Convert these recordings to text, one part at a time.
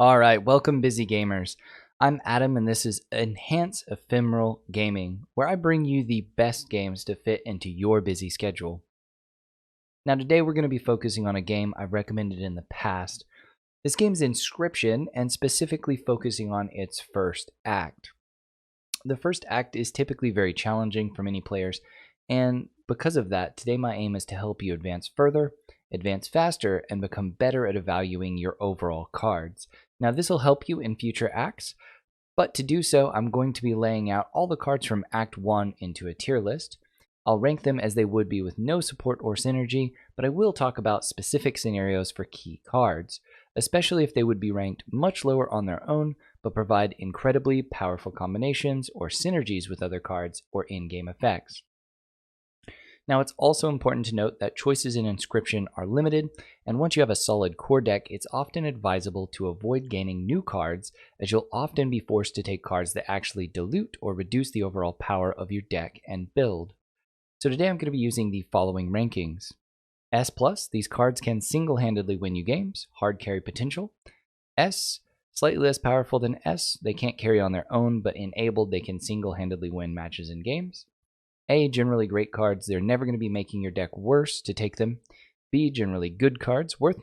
Alright, welcome busy gamers. I'm Adam and this is Enhance Ephemeral Gaming, where I bring you the best games to fit into your busy schedule. Now today we're going to be focusing on a game I've recommended in the past. This game's Inscryption, and specifically focusing on its first act. The first act is typically very challenging for many players, and because of that, today my aim is to help you advance further, advance faster, and become better at evaluating your overall cards. Now this will help you in future acts, but to do so I'm going to be laying out all the cards from Act 1 into a tier list. I'll rank them as they would be with no support or synergy, but I will talk about specific scenarios for key cards, especially if they would be ranked much lower on their own, but provide incredibly powerful combinations or synergies with other cards or in-game effects. Now it's also important to note that choices in Inscryption are limited, and once you have a solid core deck, it's often advisable to avoid gaining new cards, as you'll often be forced to take cards that actually dilute or reduce the overall power of your deck and build. So today I'm going to be using the following rankings. S+, these cards can single-handedly win you games, hard carry potential. S, slightly less powerful than S, they can't carry on their own, but enabled they can single-handedly win matches and games. A, generally great cards, they're never going to be making your deck worse to take them. B, generally good cards, worse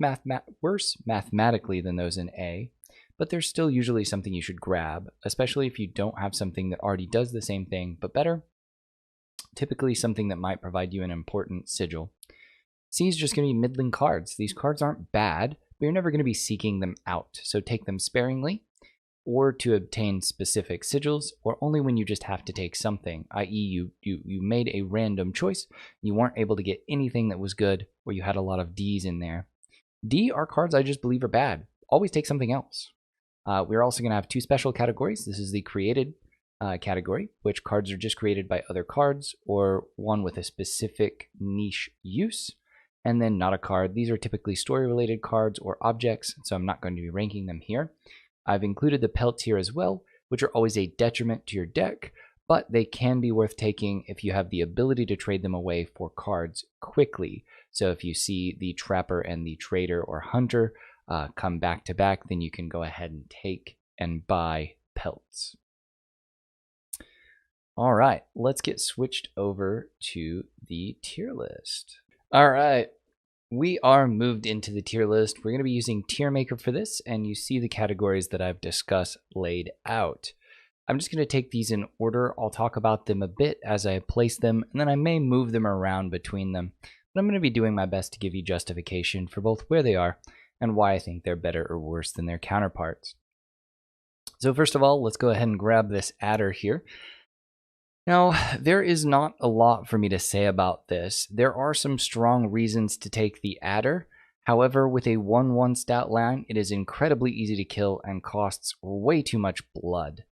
mathematically than those in A, but they're still usually something you should grab, especially if you don't have something that already does the same thing, but better. Typically something that might provide you an important sigil. C is just going to be middling cards. These cards aren't bad, but you're never going to be seeking them out, so take them sparingly, or to obtain specific sigils, or only when you just have to take something, i.e. you made a random choice, you weren't able to get anything that was good, or you had a lot of D's in there. D are cards I just believe are bad. Always take something else. We're also going to have two special categories. This is the created category, which cards are just created by other cards, or one with a specific niche use. And then not a card. These are typically story-related cards or objects, so I'm not going to be ranking them here. I've included the pelts here as well, which are always a detriment to your deck, but they can be worth taking if you have the ability to trade them away for cards quickly. So if you see the Trapper and the Trader or Hunter come back to back, then you can go ahead and take and buy pelts. All right, let's get switched over to the tier list. All right. We are moved into the tier list. We're going to be using Tier Maker for this, and you see the categories that I've discussed laid out. I'm just going to take these in order. I'll talk about them a bit as I place them, and then I may move them around between them. But I'm going to be doing my best to give you justification for both where they are and why I think they're better or worse than their counterparts. So first of all, let's go ahead and grab this adder here. Now, there is not a lot for me to say about this. There are some strong reasons to take the adder. However, with a 1/1 stat line, it is incredibly easy to kill and costs way too much blood.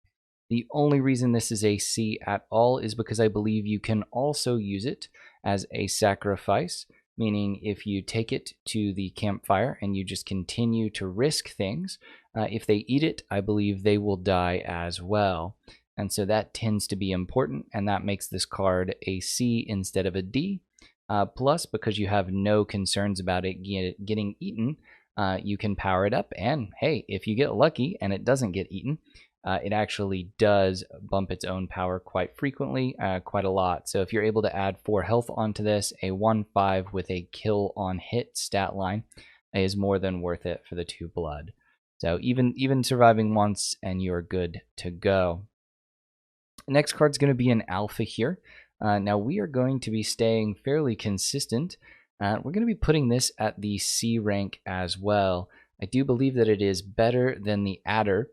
The only reason this is a C at all is because I believe you can also use it as a sacrifice, meaning if you take it to the campfire and you just continue to risk things, if they eat it, I believe they will die as well. And so that tends to be important, and that makes this card a C instead of a D. Plus, because you have no concerns about it getting eaten, you can power it up, and hey, if you get lucky and it doesn't get eaten, it actually does bump its own power quite frequently, quite a lot. So if you're able to add 4 health onto this, a 1/5 with a kill on hit stat line is more than worth it for the 2 blood. So even surviving once and you're good to go. Next card's going to be an alpha here. Now we are going to be staying fairly consistent. We're going to be putting this at the C rank as well. I do believe that it is better than the adder.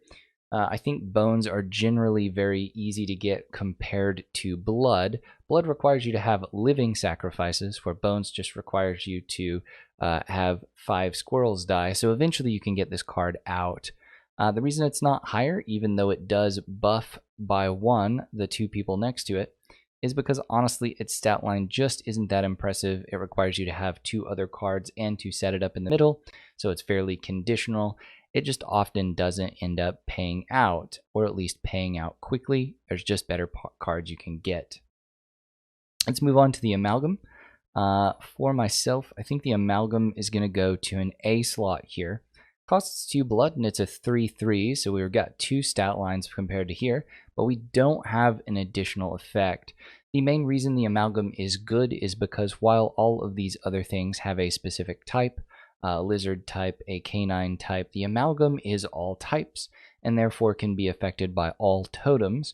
I think bones are generally very easy to get compared to blood. Blood requires you to have living sacrifices, where bones just requires you to have 5 squirrels die. So eventually you can get this card out. The reason it's not higher, even though it does buff by 1 the 2 people next to it, is because honestly its stat line just isn't that impressive. It requires you to have 2 other cards and to set it up in the middle, so it's fairly conditional. It just often doesn't end up paying out, or at least paying out quickly. There's just better cards you can get. Let's move on to the Amalgam. For myself, I think the Amalgam is going to go to an A slot here. Costs 2 blood, and it's a 3/3, so we've got 2 stat lines compared to here, but we don't have an additional effect. The main reason the Amalgam is good is because while all of these other things have a specific type, a lizard type, a canine type, the Amalgam is all types, and therefore can be affected by all totems,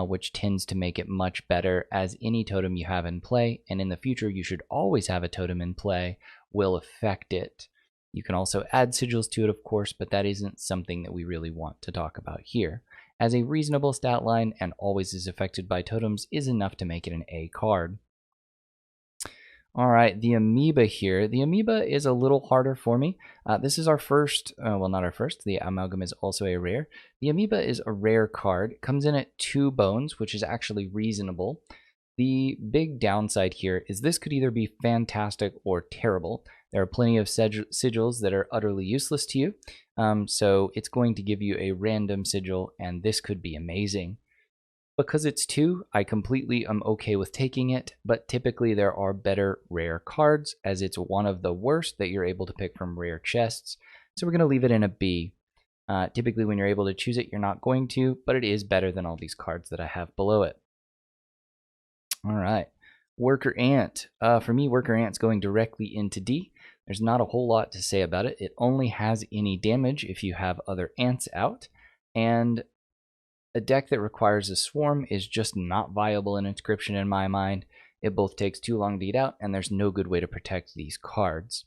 which tends to make it much better, as any totem you have in play, and in the future you should always have a totem in play, will affect it. You can also add sigils to it, of course, but that isn't something that we really want to talk about here, as a reasonable stat line and always is affected by totems is enough to make it an A card. Alright, the Amoeba here. The Amoeba is a little harder for me. This is our first, well, not our first, the Amalgam is also a rare. The Amoeba is a rare card. It comes in at 2 bones, which is actually reasonable. The big downside here is this could either be fantastic or terrible. There are plenty of sigils that are utterly useless to you, so it's going to give you a random sigil, and this could be amazing. Because it's 2, I completely am okay with taking it, but typically there are better rare cards, as it's one of the worst that you're able to pick from rare chests, so we're going to leave it in a B. Typically when you're able to choose it, you're not going to, but it is better than all these cards that I have below it. Alright, Worker Ant. For me, Worker Ant's going directly into D. There's not a whole lot to say about it. It only has any damage if you have other ants out, and a deck that requires a swarm is just not viable in Inscryption in my mind. It both takes too long to get out, and there's no good way to protect these cards.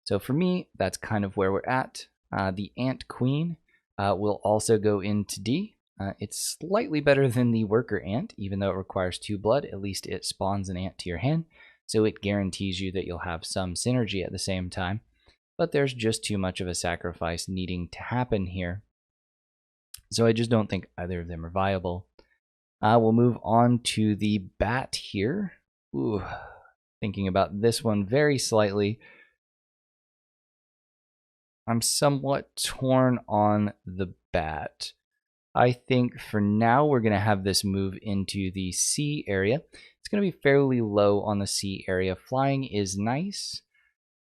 So for me, that's kind of where we're at. The Ant Queen will also go into D. It's slightly better than the Worker Ant, even though it requires 2 blood. At least it spawns an ant to your hand, so it guarantees you that you'll have some synergy at the same time. But there's just too much of a sacrifice needing to happen here. So I just don't think either of them are viable. We'll move on to the Bat here. Ooh, thinking about this one very slightly. I'm somewhat torn on the Bat. I think for now we're going to have this move into the C area. It's going to be fairly low on the C area. Flying is nice.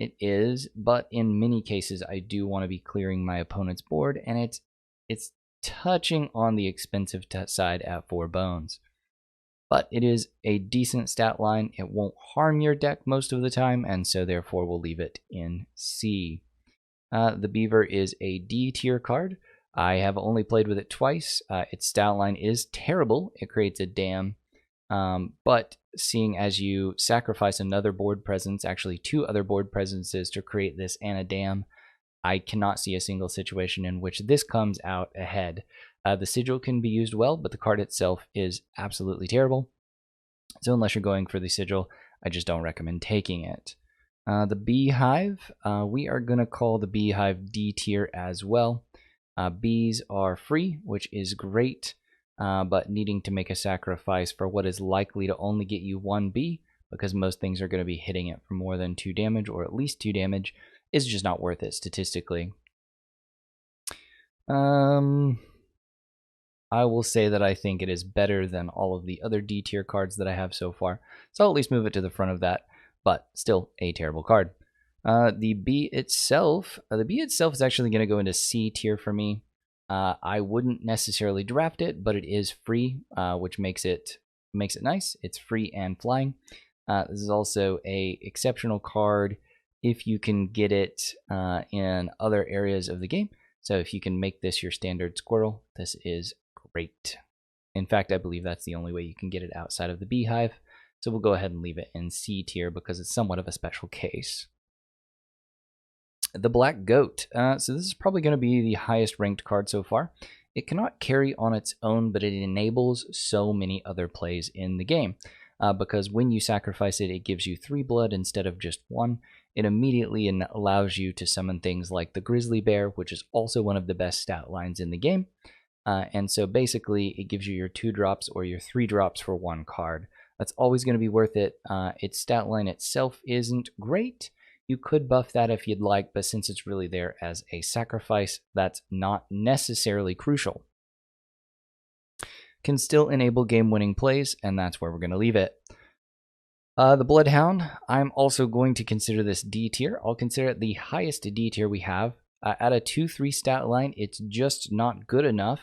It is, but in many cases I do want to be clearing my opponent's board, and it's touching on the expensive side at 4 bones. But it is a decent stat line. It won't harm your deck most of the time, and so therefore we'll leave it in C. The Beaver is a D tier card. I have only played with it twice. Its stat line is terrible. It creates a dam. But seeing as you sacrifice another board presence, actually 2 other board presences to create this and a dam, I cannot see a single situation in which this comes out ahead. The sigil can be used well, but the card itself is absolutely terrible. So unless you're going for the sigil, I just don't recommend taking it. The Beehive, we are going to call the Beehive D tier as well. Bees are free, which is great, but needing to make a sacrifice for what is likely to only get you 1 bee, because most things are going to be hitting it for more than 2 damage, or at least 2 damage, is just not worth it statistically. I will say that I think it is better than all of the other D tier cards that I have so far, so I'll at least move it to the front of that, but still a terrible card. The bee itself is actually going to go into C tier for me. I wouldn't necessarily draft it, but it is free, which makes it nice. It's free and flying. This is also a exceptional card if you can get it in other areas of the game. So if you can make this your standard squirrel, this is great. In fact, I believe that's the only way you can get it outside of the Beehive. So we'll go ahead and leave it in C tier because it's somewhat of a special case. The Black Goat. So this is probably going to be the highest ranked card so far. It cannot carry on its own, but it enables so many other plays in the game. Because when you sacrifice it, it gives you 3 blood instead of just 1. It immediately allows you to summon things like the Grizzly Bear, which is also one of the best stat lines in the game. And so basically, it gives you your 2 drops or your 3 drops for 1 card. That's always going to be worth it. Its stat line itself isn't great. You could buff that if you'd like, but since it's really there as a sacrifice, that's not necessarily crucial. Can still enable game-winning plays, and that's where we're going to leave it. The Bloodhound, I'm also going to consider this D tier. I'll consider it the highest D tier we have. At a 2-3 stat line, it's just not good enough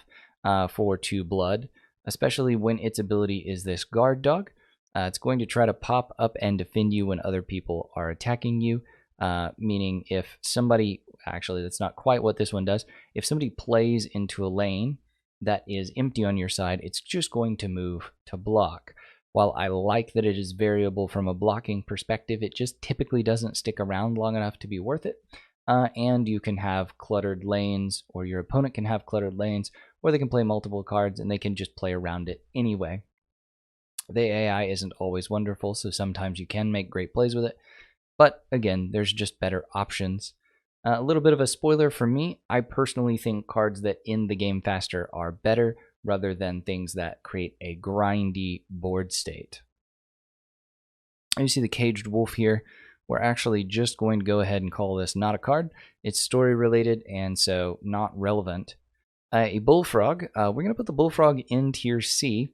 for 2 blood, especially when its ability is this guard dog. It's going to try to pop up and defend you when other people are attacking you, meaning if somebody, actually that's not quite what this one does, if somebody plays into a lane that is empty on your side, it's just going to move to block. While I like that it is variable from a blocking perspective, it just typically doesn't stick around long enough to be worth it. And you can have cluttered lanes, or your opponent can have cluttered lanes, or they can play multiple cards and they can just play around it anyway. The AI isn't always wonderful, so sometimes you can make great plays with it. But again, there's just better options. A little bit of a spoiler for me, I personally think cards that end the game faster are better, rather than things that create a grindy board state. You see the Caged Wolf here. We're actually just going to go ahead and call this not a card. It's story related and so not relevant. A Bullfrog, we're going to put the Bullfrog in tier C.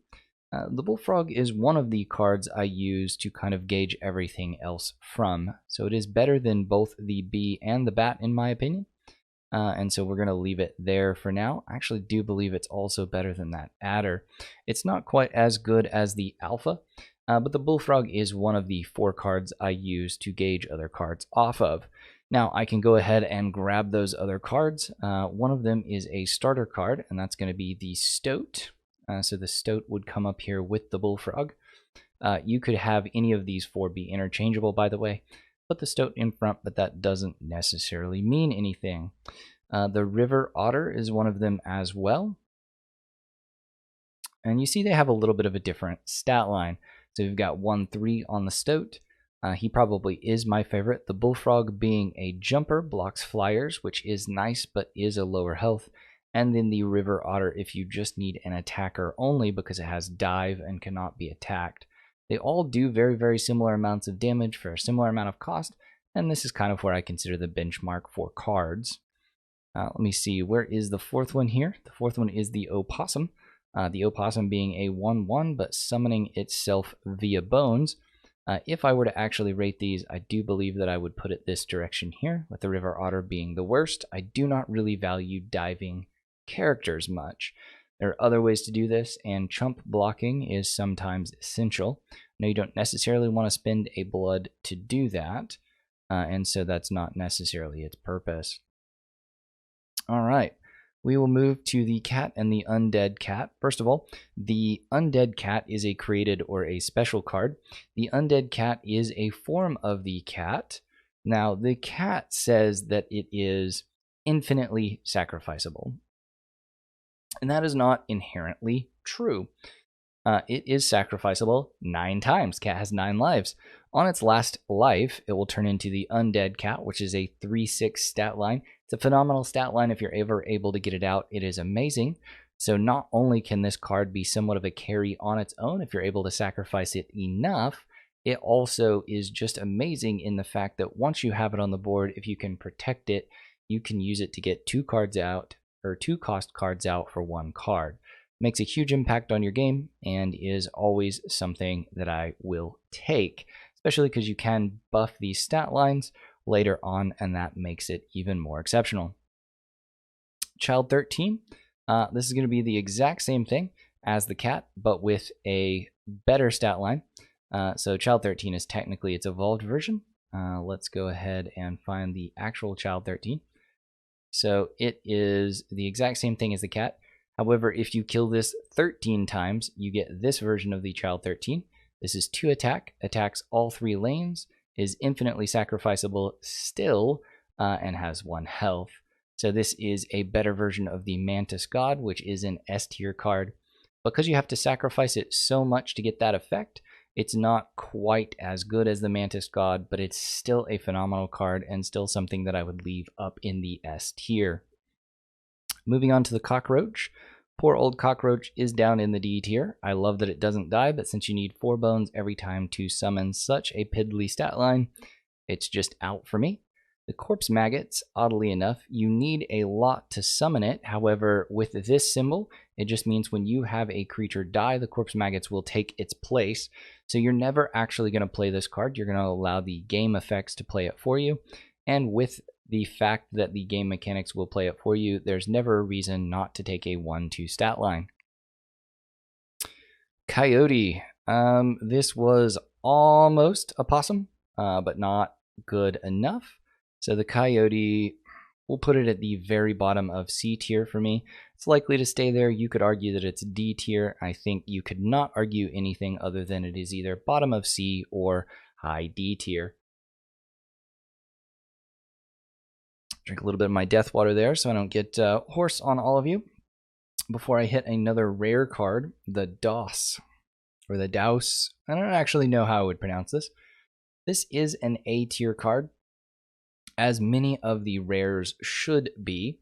The Bullfrog is one of the cards I use to kind of gauge everything else from. So it is better than both the bee and the bat in my opinion. And so we're going to leave it there for now. I actually do believe it's also better than that adder. It's not quite as good as the alpha, but the Bullfrog is one of the 4 cards I use to gauge other cards off of. Now I can go ahead and grab those other cards. One of them is a starter card, and that's going to be the Stoat. So the Stoat would come up here with the Bullfrog. You could have any of these 4 be interchangeable, by the way. Put the Stoat in front, but that doesn't necessarily mean anything. The River Otter is one of them as well. And you see they have a little bit of a different stat line. So we've got 1-3 on the Stoat. He probably is my favorite. The Bullfrog, being a jumper, blocks flyers, which is nice, but is a lower health. And then the River Otter, if you just need an attacker only, because it has dive and cannot be attacked. They all do very, very similar amounts of damage for a similar amount of cost, and this is kind of where I consider the benchmark for cards. Let me see, where is the 4th one here? The 4th one is the Opossum. The Opossum being a 1-1, but summoning itself via bones. If I were to actually rate these, I do believe that I would put it this direction here, with the River Otter being the worst. I do not really value diving characters much. There are other ways to do this, and chump blocking is sometimes essential. Now, you don't necessarily want to spend a blood to do that, and so that's not necessarily its purpose. All right, we will move to the cat and the Undead Cat. First of all, the Undead Cat is a created or a special card. The Undead Cat is a form of the cat. Now, the cat says that it is infinitely sacrificable. And that is not inherently true. It is sacrificable 9 times. Cat has 9 lives. On its last life, it will turn into the Undead Cat, which is a 3/6 stat line. It's a phenomenal stat line if you're ever able to get it out. It is amazing. So not only can this card be somewhat of a carry on its own if you're able to sacrifice it enough, it also is just amazing in the fact that once you have it on the board, if you can protect it, you can use it to get 2 cards out, or 2 cost cards out for 1 card. Makes a huge impact on your game and is always something that I will take, especially because you can buff these stat lines later on, and that makes it even more exceptional. Child 13, this is going to be the exact same thing as the cat, but with a better stat line. So Child 13 is technically its evolved version. Let's go ahead and find the actual Child 13. So it is the exact same thing as the cat. However, if you kill this 13 times, you get this version of the Child 13. This is 2 attack, attacks all 3 lanes, is infinitely sacrificable still, and has 1 health. So this is a better version of the Mantis God, which is an S tier card. Because you have to sacrifice it so much to get that effect, it's not quite as good as the Mantis God, but it's still a phenomenal card and still something that I would leave up in the S tier. Moving on to the Cockroach. Poor old Cockroach is down in the D tier. I love that it doesn't die, but since you need 4 bones every time to summon such a piddly stat line, it's just out for me. The Corpse Maggots, oddly enough, you need a lot to summon it. However, with this symbol, it just means when you have a creature die, the Corpse Maggots will take its place. So you're never actually going to play this card. You're going to allow the game effects to play it for you. And with the fact that the game mechanics will play it for you, there's never a reason not to take a 1-2 stat line. Coyote. This was almost Opossum, but not good enough. So the Coyote, we'll put it at the very bottom of C tier for me. It's likely to stay there. You could argue that it's D tier. I think you could not argue anything other than it is either bottom of C or high D tier. Drink a little bit of my death water there so I don't get hoarse on all of you. Before I hit another rare card, the Daos, or the Daos. I don't actually know how I would pronounce this. This is an A tier card, as many of the rares should be.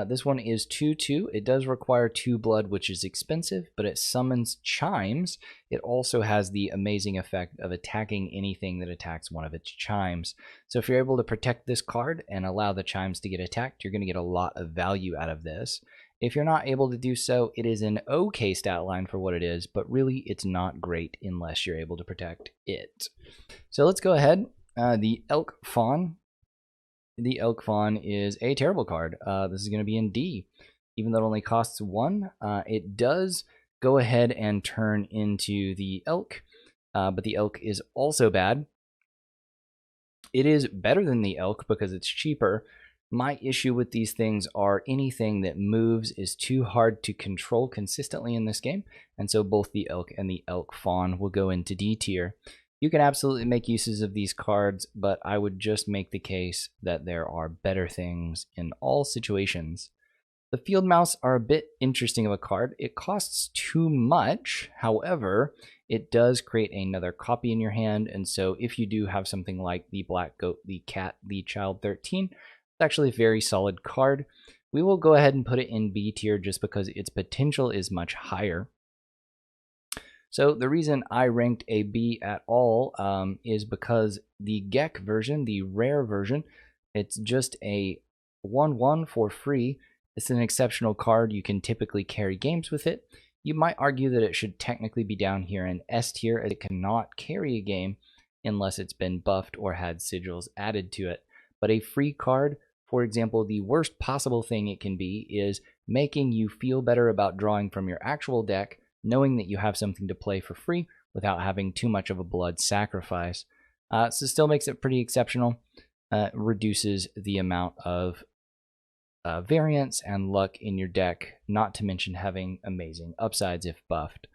This one is 2/2. It does require 2 blood, which is expensive, but it summons chimes. It also has the amazing effect of attacking anything that attacks one of its chimes. So if you're able to protect this card and allow the chimes to get attacked, you're going to get a lot of value out of this. If you're not able to do so, it is an okay stat line for what it is, but really it's not great unless you're able to protect it. So let's go ahead. The Elk Fawn. The Elk Fawn is a terrible card. This is going to be in D. Even though it only costs 1, it does go ahead and turn into the Elk, but the Elk is also bad. It is better than the Elk because it's cheaper. My issue with these things are anything that moves is too hard to control consistently in this game, and so both the Elk and the Elk Fawn will go into D tier. You can absolutely make uses of these cards, but I would just make the case that there are better things in all situations. The Field Mouse are a bit interesting of a card. It costs too much, however, it does create another copy in your hand, and so if you do have something like the Black Goat, the Cat, the Child 13, it's actually a very solid card. We will go ahead and put it in B tier just because its potential is much higher. So the reason I ranked a B at all is because the Geck version, the rare version, it's just a 1/1 for free. It's an exceptional card. You can typically carry games with it. You might argue that it should technically be down here in S tier, as it cannot carry a game unless it's been buffed or had sigils added to it. But a free card, for example, the worst possible thing it can be is making you feel better about drawing from your actual deck, knowing that you have something to play for free without having too much of a blood sacrifice. So still makes it pretty exceptional. Reduces the amount of variance and luck in your deck, not to mention having amazing upsides if buffed.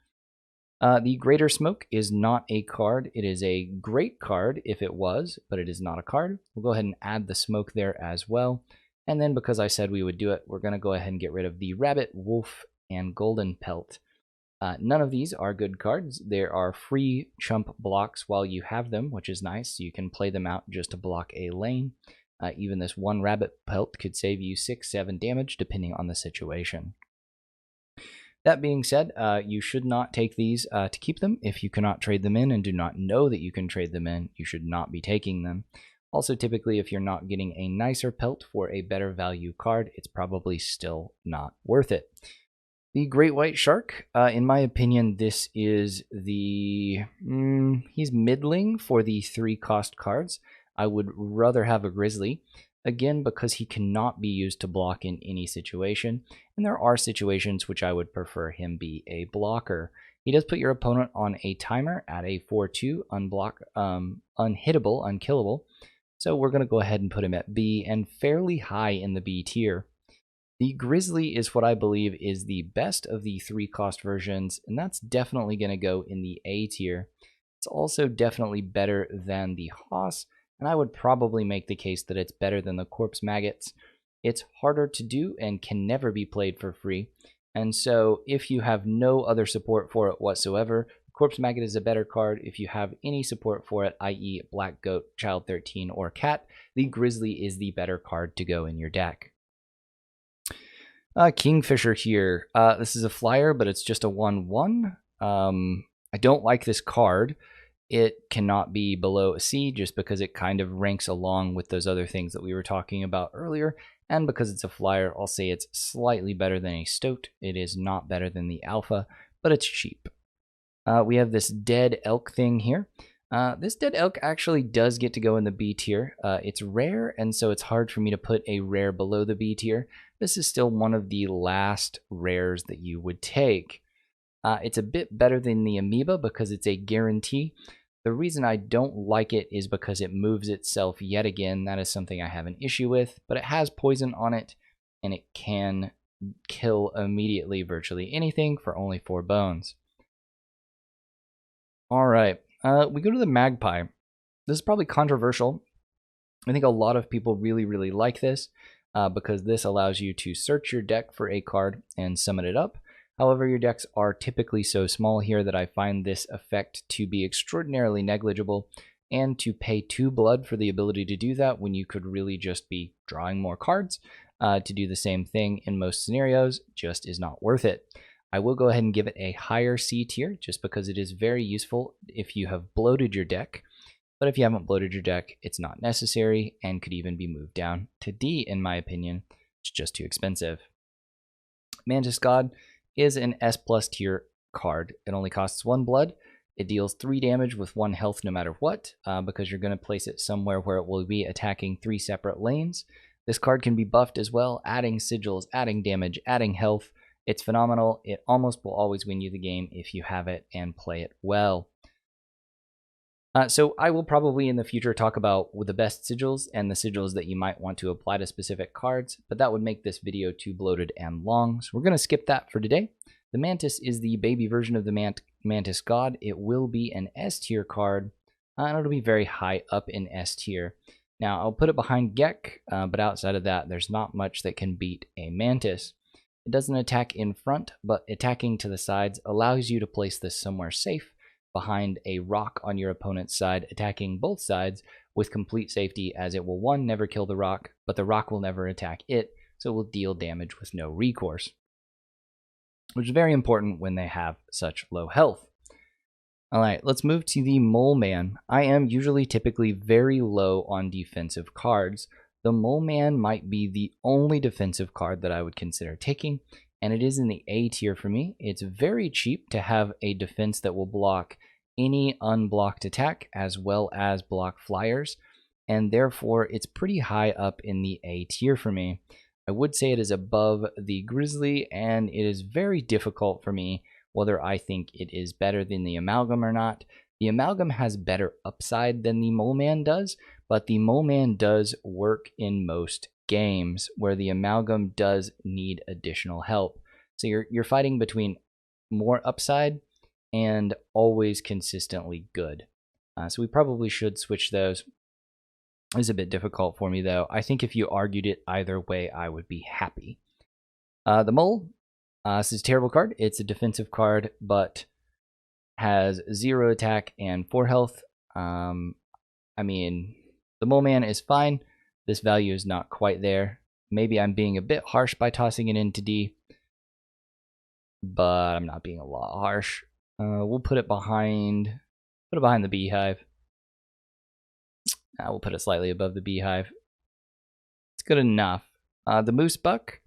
The Greater Smoke is not a card. It is a great card if it was, but it is not a card. We'll go ahead and add the smoke there as well. And then because I said we would do it, we're going to go ahead and get rid of the Rabbit, Wolf, and Golden Pelt. None of these are good cards. There are free chump blocks while you have them, which is nice. You can play them out just to block a lane. Even this one Rabbit Pelt could save you 6-7 damage depending on the situation. That being said, you should not take these to keep them. If you cannot trade them in and do not know that you can trade them in, you should not be taking them. Also, typically, if you're not getting a nicer pelt for a better value card, it's probably still not worth it. The Great White Shark, in my opinion, this is the... he's middling for the 3-cost cards. I would rather have a Grizzly, again, because he cannot be used to block in any situation, and there are situations which I would prefer him be a blocker. He does put your opponent on a timer at a 4/2, unhittable, unkillable, so we're going to go ahead and put him at B, and fairly high in the B tier. The Grizzly is what I believe is the best of the 3-cost versions, and that's definitely going to go in the A tier. It's also definitely better than the Hoss, and I would probably make the case that it's better than the Corpse Maggots. It's harder to do and can never be played for free, and so if you have no other support for it whatsoever, Corpse Maggot is a better card. If you have any support for it, i.e. Black Goat, Child 13, or Cat, the Grizzly is the better card to go in your deck. Kingfisher here. This is a flyer, but it's just a 1/1. I don't like this card. It cannot be below a C just because it kind of ranks along with those other things that we were talking about earlier. And because it's a flyer, I'll say it's slightly better than a Stoat. It is not better than the Alpha, but it's cheap. We have this dead elk thing here. This dead elk actually does get to go in the B tier. It's rare, and so it's hard for me to put a rare below the B tier. This is still one of the last rares that you would take. It's a bit better than the Amoeba because it's a guarantee. The reason I don't like it is because it moves itself yet again. That is something I have an issue with, but it has poison on it, and it can kill immediately virtually anything for only 4 bones. Alright, we go to the Magpie. This is probably controversial. I think a lot of people really like this because this allows you to search your deck for a card and summon it up. However, your decks are typically so small here that I find this effect to be extraordinarily negligible, and to pay 2 blood for the ability to do that when you could really just be drawing more cards to do the same thing in most scenarios just is not worth it. I will go ahead and give it a higher C tier just because it is very useful if you have bloated your deck, but if you haven't bloated your deck, it's not necessary and could even be moved down to D in my opinion. It's just too expensive. Mantis God is an S+ tier card. It only costs 1 blood. It deals 3 damage with 1 health no matter what, because you're going to place it somewhere where it will be attacking 3 separate lanes. This card can be buffed as well, adding sigils, adding damage, adding health. It's phenomenal. It almost will always win you the game if you have it and play it well. So I will probably in the future talk about the best sigils and the sigils that you might want to apply to specific cards, but that would make this video too bloated and long, so we're going to skip that for today. The Mantis is the baby version of the Mantis God. It will be an S tier card, and it'll be very high up in S tier. Now, I'll put it behind Geck, but outside of that, there's not much that can beat a Mantis. It doesn't attack in front, but attacking to the sides allows you to place this somewhere safe, behind a rock on your opponent's side, attacking both sides with complete safety, as it will 1, never kill the rock, but the rock will never attack it, so it will deal damage with no recourse, which is very important when they have such low health. Alright, let's move to the Mole Man. I am typically very low on defensive cards. The Mole Man might be the only defensive card that I would consider taking, and it is in the A tier for me. It's very cheap to have a defense that will block any unblocked attack as well as block flyers, and therefore it's pretty high up in the A tier for me. I would say it is above the Grizzly, and it is very difficult for me whether I think it is better than the Amalgam or not. The Amalgam has better upside than the Mole Man does, but the Mole Man does work in most games where the Amalgam does need additional help. So you're fighting between more upside and always consistently good. So we probably should switch those. It's a bit difficult for me though. I think if you argued it either way, I would be happy. The Mole, this is a terrible card. It's a defensive card, but has 0 attack and 4 health. I mean, the Mole Man is fine. This value is not quite there. Maybe I'm being a bit harsh by tossing it into D, but I'm not being a lot harsh. We'll put it behind the Beehive. We'll put it slightly above the Beehive. It's good enough. The Moose Buck,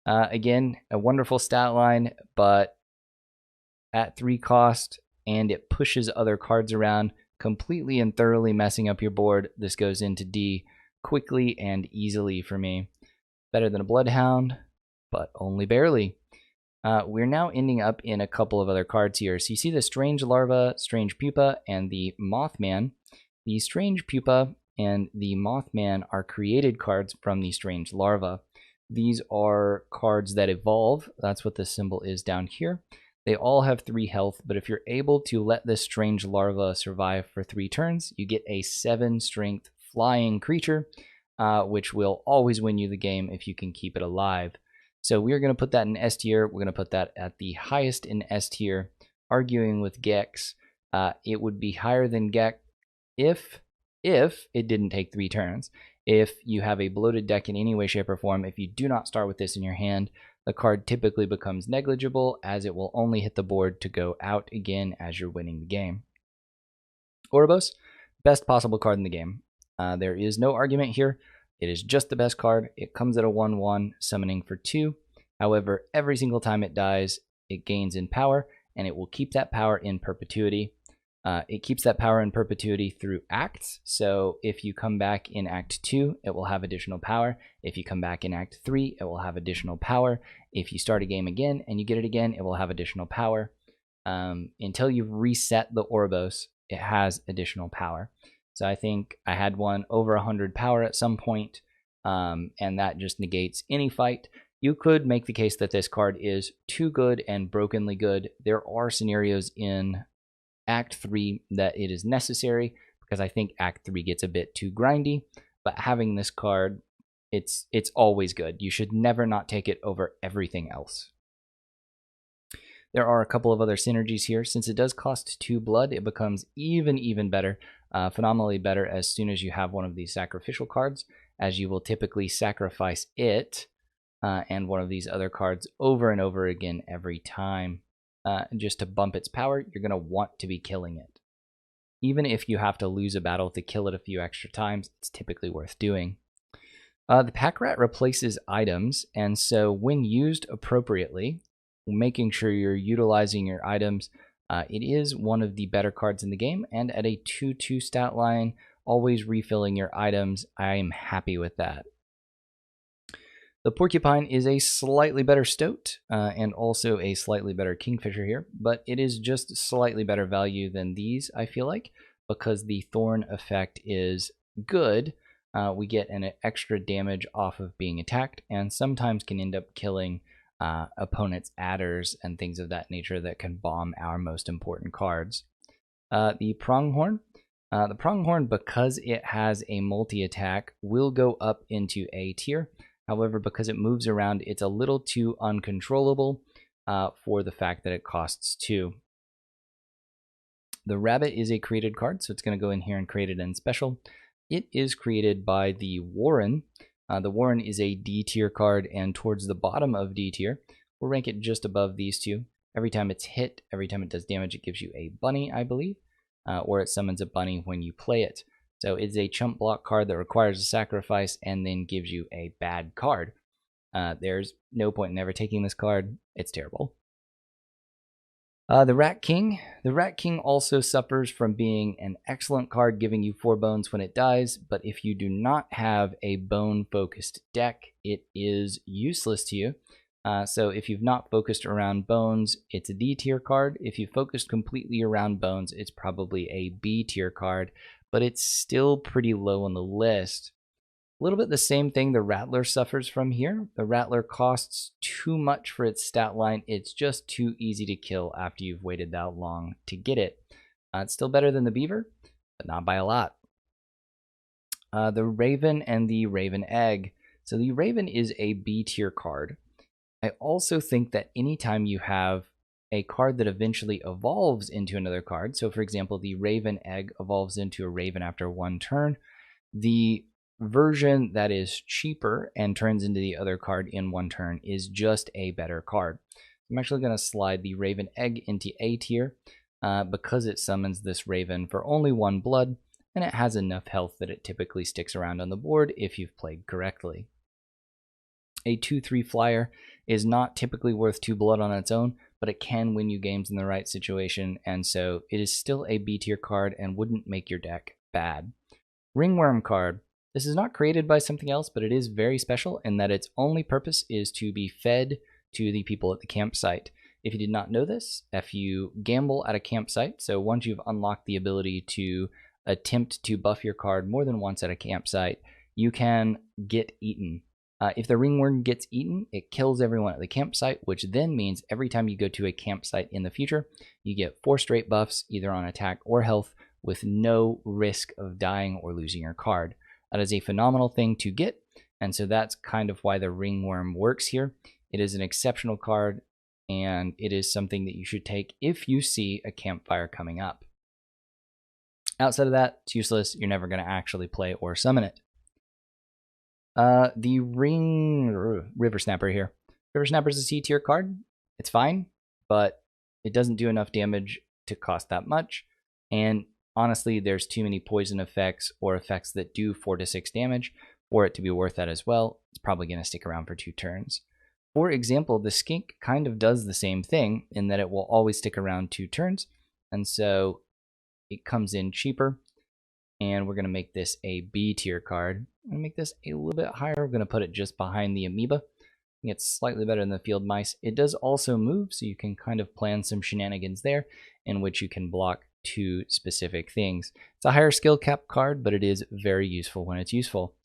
again, a wonderful stat line, but at 3 cost, and it pushes other cards around, completely and thoroughly messing up your board. This goes into D quickly and easily for me. Better than a Bloodhound, but only barely. We're now ending up in a couple of other cards here. So you see the Strange Larva, Strange Pupa, and the Mothman. The Strange Pupa and the Mothman are created cards from the Strange Larva. These are cards that evolve. That's what this symbol is down here. They all have 3 health, but if you're able to let this Strange Larva survive for 3 turns, you get a 7 strength flying creature, which will always win you the game if you can keep it alive. So we're going to put that in S tier. We're going to put that at the highest in S tier. Arguing with Gex, it would be higher than Geck if it didn't take 3 turns. If you have a bloated deck in any way, shape, or form, if you do not start with this in your hand, the card typically becomes negligible, as it will only hit the board to go out again as you're winning the game. Oroboros, best possible card in the game. There is no argument here. It is just the best card. It comes at a 1/1, summoning for 2. However, every single time it dies, it gains in power, and it will keep that power in perpetuity. It keeps that power in perpetuity through acts. So if you come back in Act 2, it will have additional power. If you come back in Act 3, it will have additional power. If you start a game again and you get it again, it will have additional power. Until you've reset the Oroboros, it has additional power. So I think I had one over 100 power at some point, and that just negates any fight. You could make the case that this card is too good and brokenly good. There are scenarios in Act 3 that it is necessary, because I think Act 3 gets a bit too grindy, but having this card, it's always good. You should never not take it over everything else. There are a couple of other synergies here. Since it does cost 2 blood, it becomes even better, phenomenally better as soon as you have one of these sacrificial cards, as you will typically sacrifice it and one of these other cards over and over again every time. Just to bump its power, you're going to want to be killing it. Even if you have to lose a battle to kill it a few extra times, it's typically worth doing. The Pack Rat replaces items, and so when used appropriately, making sure you're utilizing your items, it is one of the better cards in the game, and at a 2/2 stat line, always refilling your items, I am happy with that. The Porcupine is a slightly better Stoat, and also a slightly better Kingfisher here, but it is just slightly better value than these, I feel like, because the Thorn effect is good. We get an extra damage off of being attacked, and sometimes can end up killing opponents' adders and things of that nature that can bomb our most important cards. The Pronghorn. The Pronghorn, because it has a multi-attack, will go up into A tier. However, because it moves around, it's a little too uncontrollable for the fact that it costs 2. The Rabbit is a created card, so it's going to go in here and create it in special. It is created by the Warren. The Warren is a D tier card, and towards the bottom of D tier, we'll rank it just above these two. Every time it's hit, every time it does damage, it gives you a bunny, I believe, or it summons a bunny when you play it. So it's a chump block card that requires a sacrifice and then gives you a bad card. There's no point in ever taking this card. It's terrible. The Rat King. The Rat King also suffers from being an excellent card, giving you 4 bones when it dies, but if you do not have a bone-focused deck, it is useless to you. So if you've not focused around bones, it's a D tier card. If you focused completely around bones, it's probably a B tier card, but it's still pretty low on the list. A little bit the same thing the Rattler suffers from here. The Rattler costs too much for its stat line. It's just too easy to kill after you've waited that long to get it. It's still better than the Beaver, but not by a lot. The Raven and the Raven Egg. So the Raven is a B tier card. I also think that anytime you have a card that eventually evolves into another card, so for example, the Raven Egg evolves into a Raven after 1 turn, the version that is cheaper and turns into the other card in 1 turn is just a better card. I'm actually going to slide the Raven Egg into A tier because it summons this Raven for only 1 blood, and it has enough health that it typically sticks around on the board if you've played correctly. A 2/3 flyer is not typically worth 2 blood on its own, but it can win you games in the right situation, and so it is still a B tier card and wouldn't make your deck bad. Ringworm card. This is not created by something else, but it is very special in that its only purpose is to be fed to the people at the campsite. If you did not know this, if you gamble at a campsite, so once you've unlocked the ability to attempt to buff your card more than once at a campsite, you can get eaten. If the ringworm gets eaten, it kills everyone at the campsite, which then means every time you go to a campsite in the future, you get 4 straight buffs, either on attack or health, with no risk of dying or losing your card. That is a phenomenal thing to get, and so that's kind of why the ringworm works here. It is an exceptional card, and it is something that you should take if you see a campfire coming up. Outside of that, it's useless. You're never going to actually play or summon it. The River Snapper here. River Snapper is a C tier card. It's fine, but it doesn't do enough damage to cost that much. And honestly, there's too many poison effects or effects that do 4 to 6 damage for it to be worth that as well. It's probably going to stick around for 2 turns. For example, the Skink kind of does the same thing in that it will always stick around 2 turns. And so it comes in cheaper. And we're going to make this a B tier card. I'm going to make this a little bit higher. We're going to put it just behind the Amoeba. It's slightly better than the field mice. It does also move, so you can kind of plan some shenanigans there in which you can block 2 specific things. It's a higher skill cap card, but it is very useful when it's useful.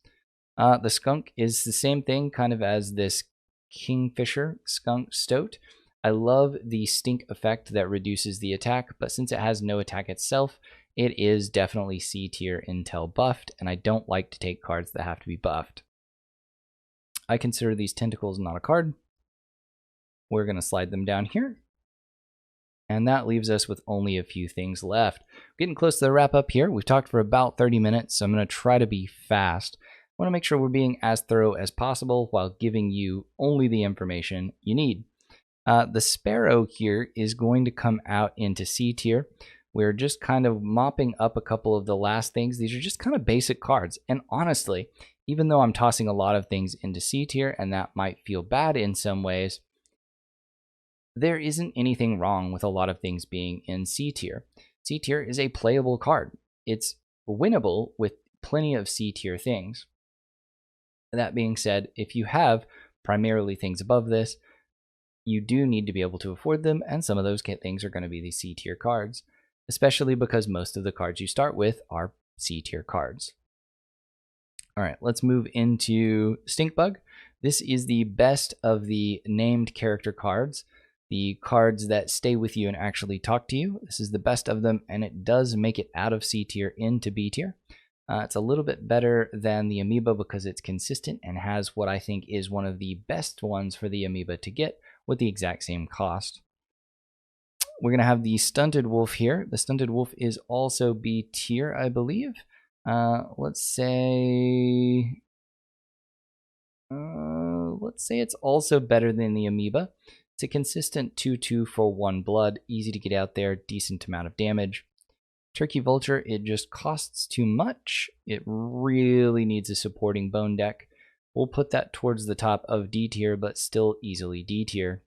The Skunk is the same thing kind of as this Kingfisher Skunk Stoat. I love the stink effect that reduces the attack, but since it has no attack itself, it is definitely C tier until buffed, and I don't like to take cards that have to be buffed. I consider these tentacles not a card. We're going to slide them down here. And that leaves us with only a few things left. Getting close to the wrap up here. We've talked for about 30 minutes, so I'm going to try to be fast. I want to make sure we're being as thorough as possible while giving you only the information you need. The Sparrow here is going to come out into C tier. We're just kind of mopping up a couple of the last things. These are just kind of basic cards. And honestly, even though I'm tossing a lot of things into C tier, and that might feel bad in some ways, there isn't anything wrong with a lot of things being in C tier. C tier is a playable card. It's winnable with plenty of C tier things. That being said, if you have primarily things above this, you do need to be able to afford them, and some of those things are going to be the C tier cards, especially because most of the cards you start with are C tier cards. All right, let's move into Stinkbug. This is the best of the named character cards, the cards that stay with you and actually talk to you. This is the best of them, and it does make it out of C tier into B tier. It's a little bit better than the Amoeba because it's consistent and has what I think is one of the best ones for the Amoeba to get with the exact same cost. We're going to have the Stunted Wolf here. The Stunted Wolf is also B tier, I believe. Let's say it's also better than the Amoeba. It's a consistent 2/2 for 1 blood, easy to get out there, decent amount of damage. Turkey Vulture, it just costs too much. It really needs a supporting bone deck. We'll put that towards the top of D tier, but still easily D tier.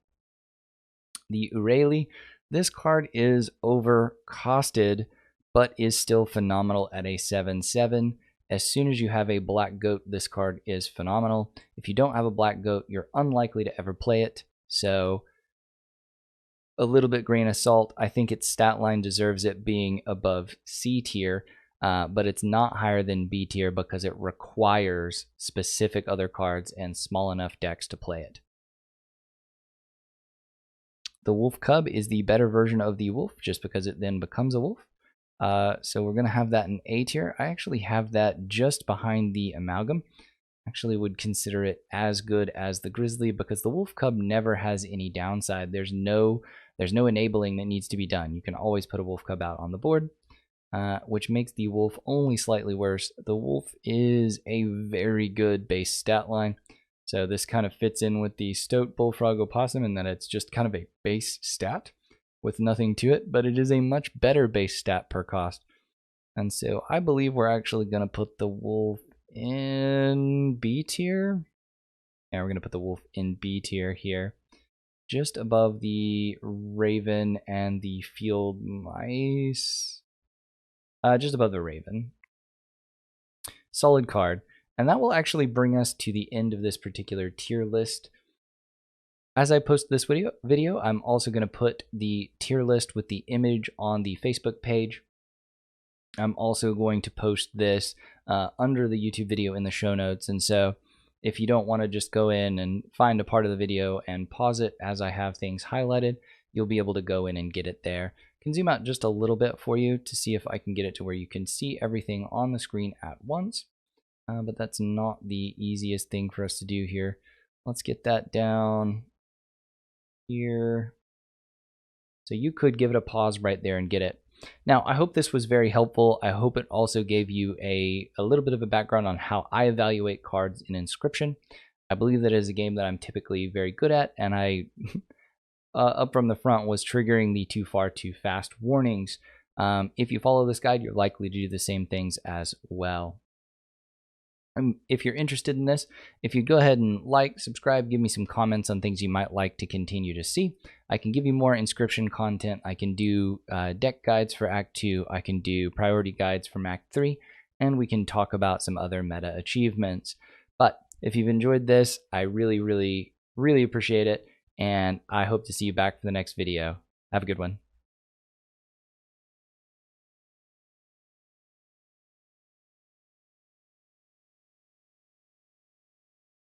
The Urayli, this card is overcosted, but is still phenomenal at a 7/7. As soon as you have a black goat, this card is phenomenal. If you don't have a black goat, you're unlikely to ever play it. So a little bit grain of salt. I think its stat line deserves it being above C tier, but it's not higher than B tier because it requires specific other cards and small enough decks to play it. The Wolf Cub is the better version of the wolf just because it then becomes a wolf. So we're going to have that in A tier. I actually have that just behind the Amalgam. Actually would consider it as good as the Grizzly because the Wolf Cub never has any downside. There's no enabling that needs to be done. You can always put a Wolf Cub out on the board, which makes the Wolf only slightly worse. The Wolf is a very good base stat line. So this kind of fits in with the Stoat, Bullfrog, Opossum in that it's just kind of a base stat with nothing to it, but it is a much better base stat per cost. And so I believe we're actually going to put the Wolf in B tier. Yeah, we're going to put the Wolf in B tier here, just above the Raven and the Field Mice. Just above the Raven. Solid card. And that will actually bring us to the end of this particular tier list. As I post this video, I'm also going to put the tier list with the image on the Facebook page. I'm also going to post this under the YouTube video in the show notes. And so if you don't want to just go in and find a part of the video and pause it as I have things highlighted, you'll be able to go in and get it there. I can zoom out just a little bit for you to see if I can get it to where you can see everything on the screen at once. But that's not the easiest thing for us to do here. Let's get that down here. So you could give it a pause right there and get it. Now, I hope this was very helpful. I hope it also gave you a little bit of a background on how I evaluate cards in Inscryption. I believe that is a game that I'm typically very good at, and I, up from the front, was triggering the too far, too fast warnings. If you follow this guide, you're likely to do the same things as well. If you're interested in this, if you go ahead and like, subscribe, give me some comments on things you might like to continue to see. I can give you more Inscryption content. I can do deck guides for Act 2. I can do priority guides from Act 3. And we can talk about some other meta achievements. But if you've enjoyed this, I really, really, really appreciate it. And I hope to see you back for the next video. Have a good one.